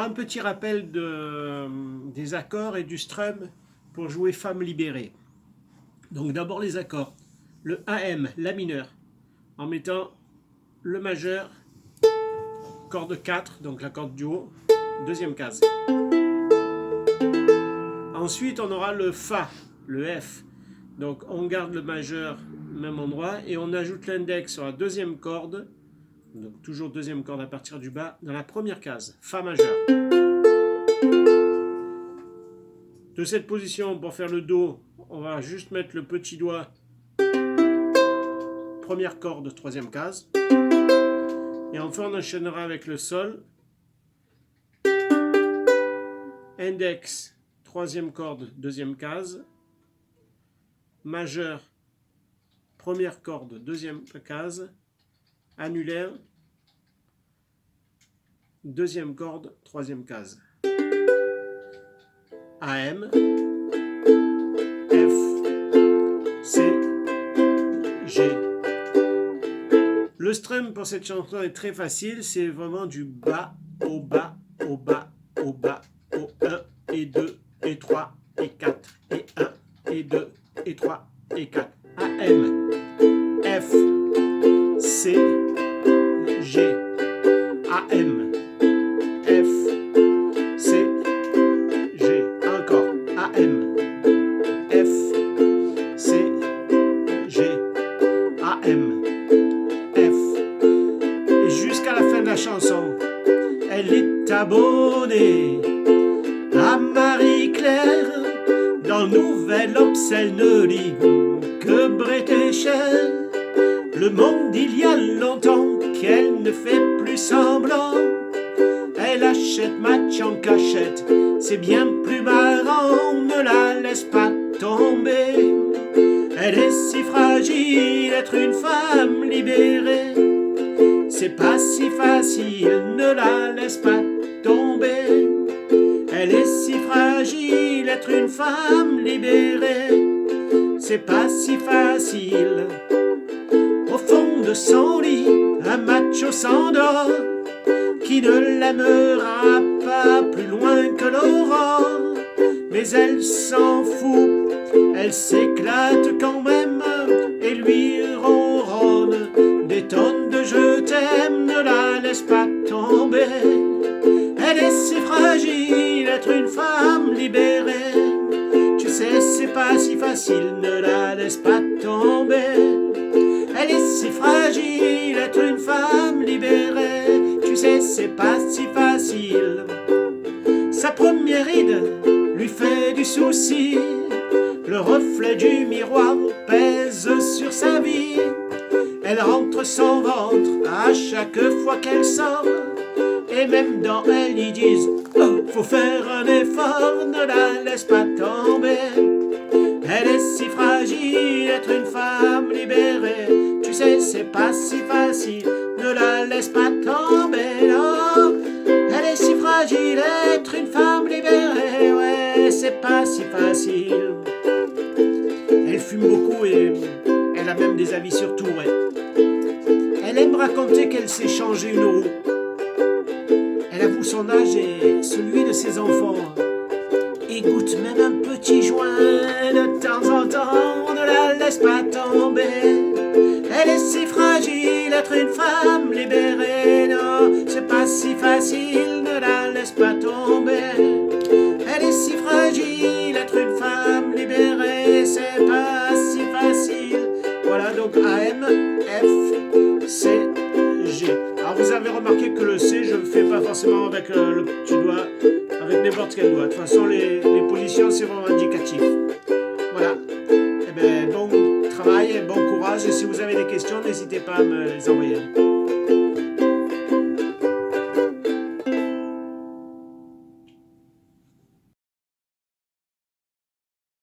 un petit rappel des accords et du strum pour jouer femme libérée. Donc d'abord les accords. Le AM, La mineur, en mettant le majeur, corde 4, donc la corde du haut, deuxième case. Ensuite on aura le Fa, le F. Donc on garde le majeur, même endroit, et on ajoute l'index sur la deuxième corde, donc toujours deuxième corde à partir du bas, dans la première case, Fa majeur. De cette position, pour faire le Do, on va juste mettre le petit doigt, première corde, troisième case. Et enfin, on enchaînera avec le Sol. Index, troisième corde, deuxième case. Majeur, première corde, deuxième case. Annulaire, deuxième corde, troisième case. AM, F, C, G. Le strum pour cette chanson est très facile, c'est vraiment du bas, au bas, au bas, au bas, au 1 et 2 et 3 et 4 et 1 et 2 et 3 et 4. AM, F, C, G. AM, F, C, G. Encore. AM, F, C, G. AM, F. Et jusqu'à la fin de la chanson, elle est abonnée à Marie-Claire dans le Nouvel Obs. Elle ne lit que Bretécher. Le monde il y a longtemps qu'elle ne fait plus semblant. Elle achète match en cachette, c'est bien plus marrant. Ne la laisse pas tomber. Elle est si fragile, être une femme libérée. C'est pas si facile, ne la laisse pas tomber. Elle est si fragile, être une femme libérée. C'est pas si facile. Au fond de son lit, un macho s'endort, qui ne l'aimera pas plus loin que l'aurore. Mais elle s'en fout, elle s'éclate quand même, et lui ronronne des tonnes de je t'aime. Ne la laisse pas tomber. Elle est si fragile, être une femme libérée. Tu sais, c'est pas si facile, ne la laisse pas tomber. Elle est si fragile, être une femme libérée. Tu sais, c'est pas si facile. Sa première ride lui fait du souci. Le reflet du miroir pèse sur sa vie. Elle rentre son ventre à chaque fois qu'elle sort. Et même dans elle, ils disent oh, faut faire un effort, ne la laisse pas tomber. Elle est si fragile, être une femme libérée. Tu sais, c'est pas si facile, ne la laisse pas tomber, non. Elle est si fragile, être une femme libérée. Ouais, c'est pas si facile. Elle fume beaucoup et elle a même des avis sur tout, ouais. Elle aime raconter qu'elle s'est changé une roue. Elle avoue son âge et celui de ses enfants. Et goûte même un petit joint de temps en temps. Ne la laisse pas tomber. Elle est si fragile, être une femme libérée. Non, c'est pas si facile, ne la laisse pas tomber. Elle est si fragile, être une femme libérée. C'est pas si facile. Voilà donc AM, F, C, G. Alors vous avez remarqué que le C, je ne le fais pas forcément avec le petit doigt, avec n'importe quel doigt. De toute façon, les positions, c'est vraiment indicatif. Voilà. Eh bien, bon travail et bon courage. Et si vous avez des questions, n'hésitez pas à me les envoyer.